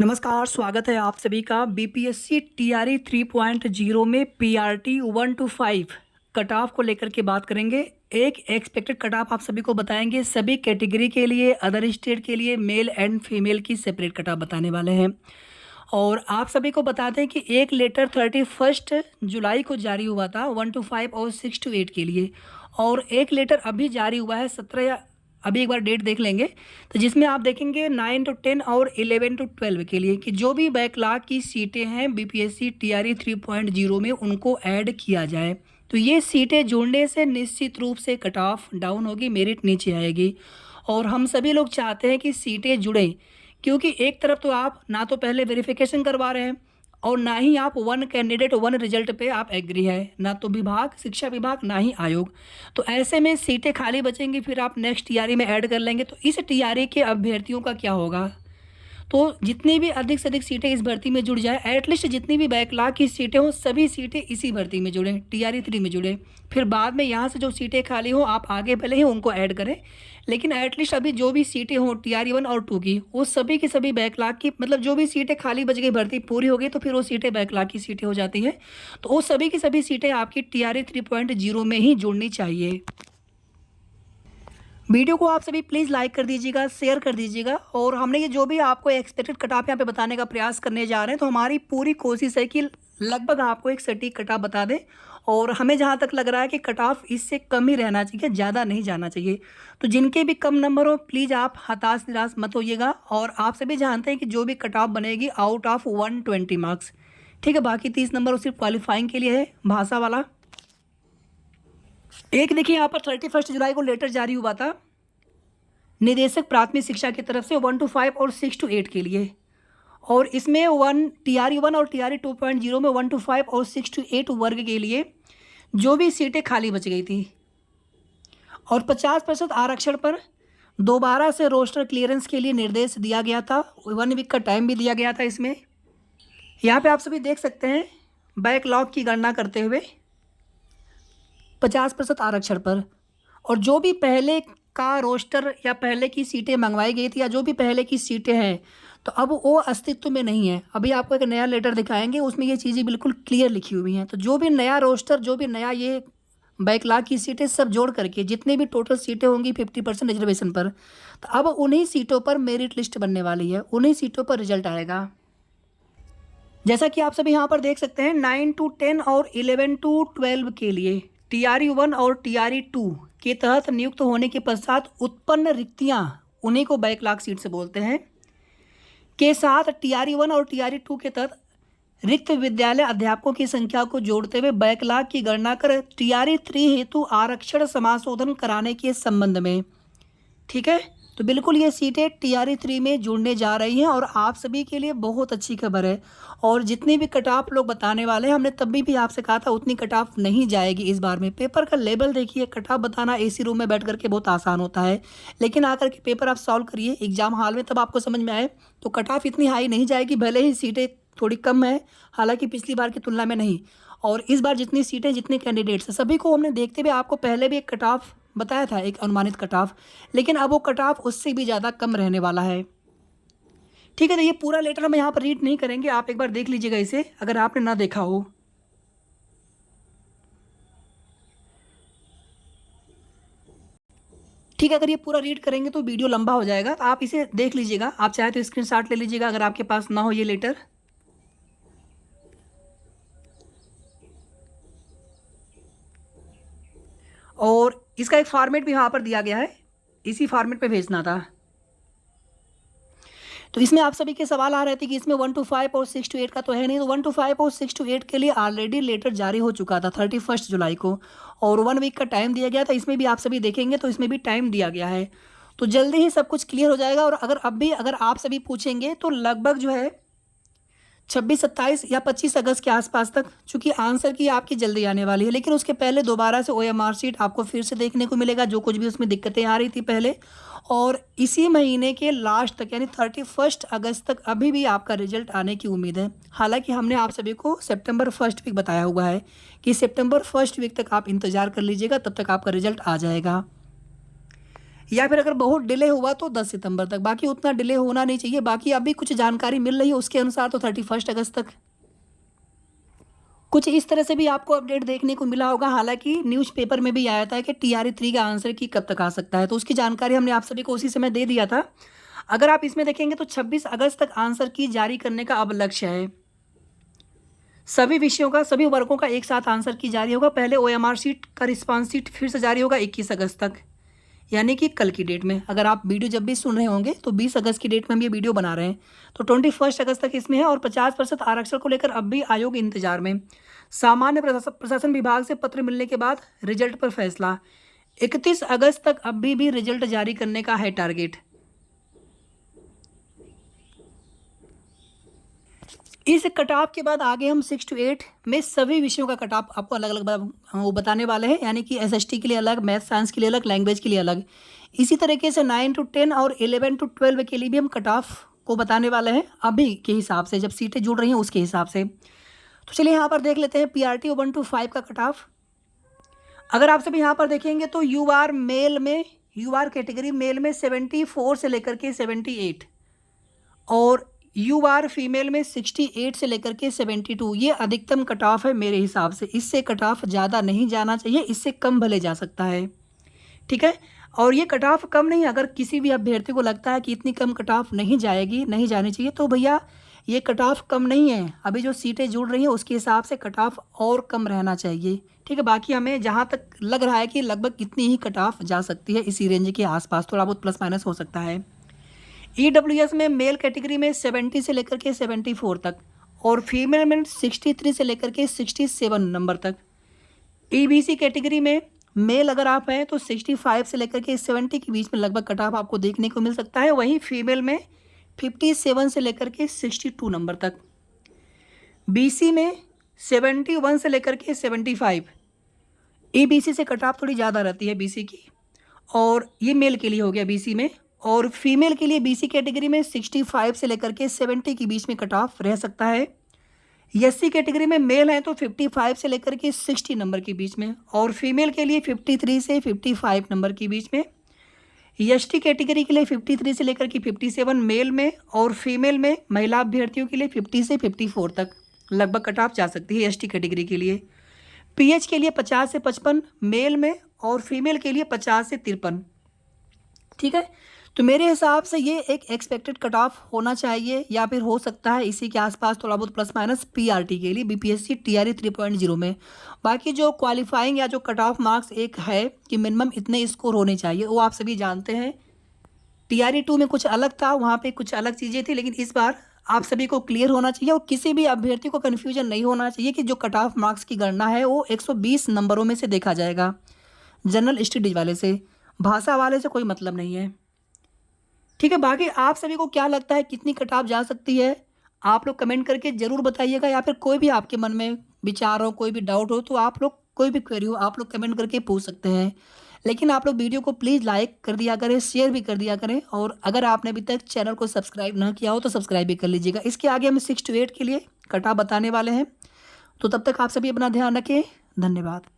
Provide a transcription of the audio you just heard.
नमस्कार, स्वागत है आप सभी का बीपीएससी टीआरई 3.0 में पीआरटी 1 to 5 कट ऑफ को लेकर के बात करेंगे। एक एक्सपेक्टेड कट ऑफ आप सभी को बताएंगे, सभी कैटेगरी के लिए, अदर स्टेट के लिए, मेल एंड फीमेल की सेपरेट कट ऑफ बताने वाले हैं। और आप सभी को बता दें कि एक लेटर 31 जुलाई को जारी हुआ था 1 to 5 और 6 to 8 के लिए, और एक लेटर अभी जारी हुआ है 17 या अभी एक बार डेट देख लेंगे, तो जिसमें आप देखेंगे 9 to 10 और 11 to 12 के लिए कि जो भी बैकलॉग की सीटें हैं बीपीएससी टीआरई 3.0 में उनको ऐड किया जाए। तो ये सीटें जुड़ने से निश्चित रूप से कट ऑफ डाउन होगी, मेरिट नीचे आएगी। और हम सभी लोग चाहते हैं कि सीटें जुड़ें, क्योंकि एक तरफ तो आप ना तो पहले वेरिफिकेशन करवा रहे हैं और ना ही आप वन कैंडिडेट वन रिजल्ट पे आप एग्री है, ना तो विभाग, शिक्षा विभाग, ना ही आयोग। तो ऐसे में सीटें खाली बचेंगी, फिर आप नेक्स्ट टीआरई में ऐड कर लेंगे, तो इस टीआरई के अभ्यर्थियों का क्या होगा। तो जितनी भी अधिक से अधिक सीटें इस भर्ती में जुड़ जाए, एटलीस्ट जितनी भी बैकलॉग की सीटें हों सभी सीटें इसी भर्ती में जुड़ें, टीआरई 3 में जुड़ें। फिर बाद में यहाँ से जो सीटें खाली हों आप आगे भले ही उनको ऐड करें, लेकिन एटलीस्ट अभी जो भी सीटें हों टीआरई 1 और 2 की, वो सभी की सभी बैकलॉग की, मतलब जो भी सीटें खाली बच गई, भर्ती पूरी हो गई, तो फिर वो सीटें बैकलॉग की सीटें हो जाती हैं। तो वो सभी की सभी सीटें आपकी टीआरई 3.0 में ही जुड़नी चाहिए। वीडियो को आप सभी प्लीज़ लाइक कर दीजिएगा, शेयर कर दीजिएगा। और हमने ये जो भी आपको एक्सपेक्टेड कट ऑफ यहाँ पे बताने का प्रयास करने जा रहे हैं, तो हमारी पूरी कोशिश है कि लगभग आपको एक सटीक कट ऑफ बता दें। और हमें जहाँ तक लग रहा है कि कट ऑफ इससे कम ही रहना चाहिए, ज़्यादा नहीं जाना चाहिए। तो जिनके भी कम नंबर हो प्लीज़ आप हताश निराश मत होइएगा। और आप सभी जानते हैं कि जो भी कट ऑफ बनेगी आउट ऑफ 120 मार्क्स, ठीक है। बाकी 30 नंबर सिर्फ क्वालिफाइंग के लिए है, भाषा वाला। एक देखिए यहाँ पर 31 जुलाई को लेटर जारी हुआ था निदेशक प्राथमिक शिक्षा की तरफ से 1 to 5 और 6 to 8 के लिए। और इसमें टीआरई 1 और टीआरई 2.0 में 1 to 5 और 6 to 8 वर्ग के लिए जो भी सीटें खाली बच गई थी, और 50% आरक्षण पर दोबारा से रोस्टर क्लियरेंस के लिए निर्देश दिया गया था। 1 वीक का टाइम भी दिया गया था। इसमें यहाँ पे आप सभी देख सकते हैं बैकलॉग की गणना करते हुए 50% आरक्षण पर, और जो भी पहले का रोस्टर या पहले की सीटें मंगवाई गई थी या जो भी पहले की सीटें हैं, तो अब वो अस्तित्व में नहीं है। अभी आपको एक नया लेटर दिखाएंगे, उसमें ये चीज़ें बिल्कुल क्लियर लिखी हुई हैं। तो जो भी नया रोस्टर, जो भी नया ये बैकलॉग की सीटें सब जोड़ करके जितनी भी टोटल सीटें होंगी 50% रिजर्वेशन पर, तो अब उन्हीं सीटों पर मेरिट लिस्ट बनने वाली है, उन्हीं सीटों पर रिजल्ट आएगा। जैसा कि आप सभी यहाँ पर देख सकते हैं 9 to 10 और 11 to 12 के लिए टीआरई 1 और टीआरई 2 के तहत नियुक्त होने के पश्चात उत्पन्न रिक्तियाँ, उन्हीं को बैकलॉग सीट से बोलते हैं, के साथ टीआरई 1 और टीआरई 2 के तहत रिक्त विद्यालय अध्यापकों की संख्या को जोड़ते हुए बैकलॉग की गणना कर टीआरई 3 हेतु आरक्षण समाशोधन कराने के संबंध में, ठीक है। तो बिल्कुल ये सीटें टीआरई 3 में जुड़ने जा रही हैं, और आप सभी के लिए बहुत अच्छी खबर है। और जितनी भी कट ऑफ लोग बताने वाले हैं, हमने तभी भी आपसे कहा था उतनी कट ऑफ नहीं जाएगी इस बार में। पेपर का लेवल देखिए, कट ऑफ बताना एसी रूम में बैठ करके बहुत आसान होता है, लेकिन आकर के पेपर आप सॉल्व करिए एग्जाम हॉल में, तब आपको समझ में आए। तो कट ऑफ इतनी हाई नहीं जाएगी, भले ही सीटें थोड़ी कम है, हालांकि पिछली बार की तुलना में नहीं। और इस बार जितनी सीटें, जितने कैंडिडेट्स हैं, सभी को हमने देखते हुए आपको पहले भी एक कट ऑफ बताया था, एक अनुमानित कट ऑफ, लेकिन अब वो कट ऑफ उससे भी ज़्यादा कम रहने वाला है, ठीक है। तो ये पूरा लेटर हम यहाँ पर रीड नहीं करेंगे, आप एक बार देख लीजिएगा इसे अगर आपने ना देखा हो। ठीक है, अगर ये पूरा रीड करेंगे तो वीडियो लंबा हो जाएगा, तो आप इसे देख लीजिएगा। आप चाहे तो स्क्रीनशॉट ले लीजिएगा अगर आपके पास ना हो ये लेटर। और इसका एक फॉर्मेट भी यहाँ पर दिया गया है, इसी फॉर्मेट पे भेजना था। तो इसमें आप सभी के सवाल आ रहे थे कि इसमें 1 to 5 और 6 to 8 का तो है नहीं। तो 1 to 5 और 6 to 8 के लिए ऑलरेडी लेटर जारी हो चुका था 31 जुलाई को, और 1 वीक का टाइम दिया गया था। इसमें भी आप सभी देखेंगे तो इसमें भी टाइम दिया गया है, तो जल्दी ही सब कुछ क्लियर हो जाएगा। और अगर आप सभी पूछेंगे तो लगभग जो है 26, 27 या 25 अगस्त के आसपास तक, चूंकि आंसर की आपकी जल्दी आने वाली है, लेकिन उसके पहले दोबारा से ओएमआर शीट आपको फिर से देखने को मिलेगा, जो कुछ भी उसमें दिक्कतें आ रही थी पहले। और इसी महीने के लास्ट तक यानी 31 अगस्त तक अभी भी आपका रिजल्ट आने की उम्मीद है। हालांकि हमने आप सभी को सितंबर 1 वीक बताया हुआ है कि सितंबर 1 वीक तक आप इंतज़ार कर लीजिएगा, तब तक आपका रिजल्ट आ जाएगा। या फिर अगर बहुत डिले हुआ तो 10 सितंबर तक, बाकी उतना डिले होना नहीं चाहिए। बाकी अभी कुछ जानकारी मिल रही है उसके अनुसार तो 31 अगस्त तक। कुछ इस तरह से भी आपको अपडेट देखने को मिला होगा। हालांकि न्यूज़पेपर में भी आया था कि TRE 3 का आंसर की कब तक आ सकता है, तो उसकी जानकारी हमने आप सभी को उसी समय दे दिया था। अगर आप इसमें देखेंगे तो 26 अगस्त तक आंसर की जारी करने का अब लक्ष्य है। सभी विषयों का, सभी वर्गों का एक साथ आंसर की जारी होगा। पहले OMR शीट का रिस्पांस शीट फिर से जारी होगा 21 अगस्त तक, यानी कि कल की डेट में। अगर आप वीडियो जब भी सुन रहे होंगे तो 20 अगस्त की डेट में हम ये वीडियो बना रहे हैं, तो 21 अगस्त तक इसमें है। और 50% आरक्षण को लेकर अब भी आयोग इंतजार में। सामान्य प्रशासन विभाग से पत्र मिलने के बाद रिजल्ट पर फैसला। 31 अगस्त तक अभी भी रिजल्ट जारी करने का है टारगेट। इस कट ऑफ के बाद आगे हम 6 to 8 में सभी विषयों का कट ऑफ आपको अलग अलग वो बताने वाले हैं, यानी कि SST के लिए अलग, मैथ साइंस के लिए अलग, लैंग्वेज के लिए अलग। इसी तरीके से 9 to 10 और 11 to 12 के लिए भी हम कट ऑफ को बताने वाले हैं अभी के हिसाब से, जब सीटें जुड़ रही हैं उसके हिसाब से। तो चलिए यहाँ पर देख लेते हैं PRT 1 to 5 का कट ऑफ। अगर आप सभी यहाँ पर देखेंगे तो UR मेल में, UR कैटेगरी मेल में 74 से लेकर के 78 और UR फीमेल में 68 से लेकर के 72, ये अधिकतम कट ऑफ है मेरे हिसाब से। इससे कट ऑफ ज़्यादा नहीं जाना चाहिए, इससे कम भले जा सकता है, ठीक है। और ये कट ऑफ कम नहीं, अगर किसी भी अभ्यर्थी को लगता है कि इतनी कम कट ऑफ नहीं जाएगी, नहीं जानी चाहिए, तो भैया ये कट ऑफ कम नहीं है। अभी जो सीटें जुड़ रही हैं उसके हिसाब से कट ऑफ और कम रहना चाहिए, ठीक है। बाकी हमें जहाँ तक लग रहा है कि लगभग इतनी ही कट ऑफ जा सकती है, इसी रेंज के आसपास, थोड़ा बहुत प्लस माइनस हो सकता है। EWS में मेल कैटेगरी में 70 से लेकर के 74 तक और फीमेल में 63 से लेकर के 67 नंबर तक। EBC कैटेगरी में मेल अगर आप हैं तो 65 से लेकर के 70 के बीच में लगभग कट ऑफ आपको देखने को मिल सकता है। वहीं फीमेल में 57 से लेकर के 62 नंबर तक। BC में 71 से लेकर के 75। EBC से कट ऑफ थोड़ी ज़्यादा रहती है BC की, और ये मेल के लिए हो गया BC में। और फीमेल के लिए BC कैटेगरी में 65 से लेकर के 70 के बीच में कट ऑफ रह सकता है। SC कैटेगरी में मेल है तो 55 से लेकर के 60 नंबर के बीच में, और फीमेल के लिए 53 से 55 नंबर के बीच में। ST कैटेगरी के लिए 53 से लेकर के 57 मेल में, और फीमेल में महिला अभ्यर्थियों के लिए 50 से 54 तक लगभग कट ऑफ जा सकती है ST कैटेगरी के लिए। PH के लिए 50 से 55 मेल में, और फीमेल के लिए 50 से 53, ठीक है। तो मेरे हिसाब से ये एक एक्सपेक्टेड कट ऑफ होना चाहिए, या फिर हो सकता है इसी के आसपास थोड़ा बहुत प्लस माइनस PRT के लिए BPSC TRE 3.0 में। बाकी जो क्वालिफाइंग या जो कट ऑफ मार्क्स एक है कि मिनिमम इतने स्कोर होने चाहिए, वो आप सभी जानते हैं। TRE 2 में कुछ अलग था, वहाँ पे कुछ अलग चीज़ें थी, लेकिन इस बार आप सभी को क्लियर होना चाहिए और किसी भी अभ्यर्थी को कन्फ्यूजन नहीं होना चाहिए कि जो कट ऑफ मार्क्स की गणना है वो 120 नंबरों में से देखा जाएगा। जनरल स्टडीज वाले से, भाषा वाले से कोई मतलब नहीं है, ठीक है। बाकी आप सभी को क्या लगता है कितनी कट ऑफ जा सकती है, आप लोग कमेंट करके ज़रूर बताइएगा। या फिर कोई भी आपके मन में विचार हो, कोई भी डाउट हो, तो आप लोग कोई भी क्वेरी हो आप लोग कमेंट करके पूछ सकते हैं। लेकिन आप लोग वीडियो को प्लीज़ लाइक कर दिया करें, शेयर भी कर दिया करें, और अगर आपने अभी तक चैनल को सब्सक्राइब ना किया हो तो सब्सक्राइब भी कर लीजिएगा। इसके आगे हम 6 to 8 के लिए कट ऑफ बताने वाले हैं। तो तब तक आप सभी अपना ध्यान रखें। धन्यवाद।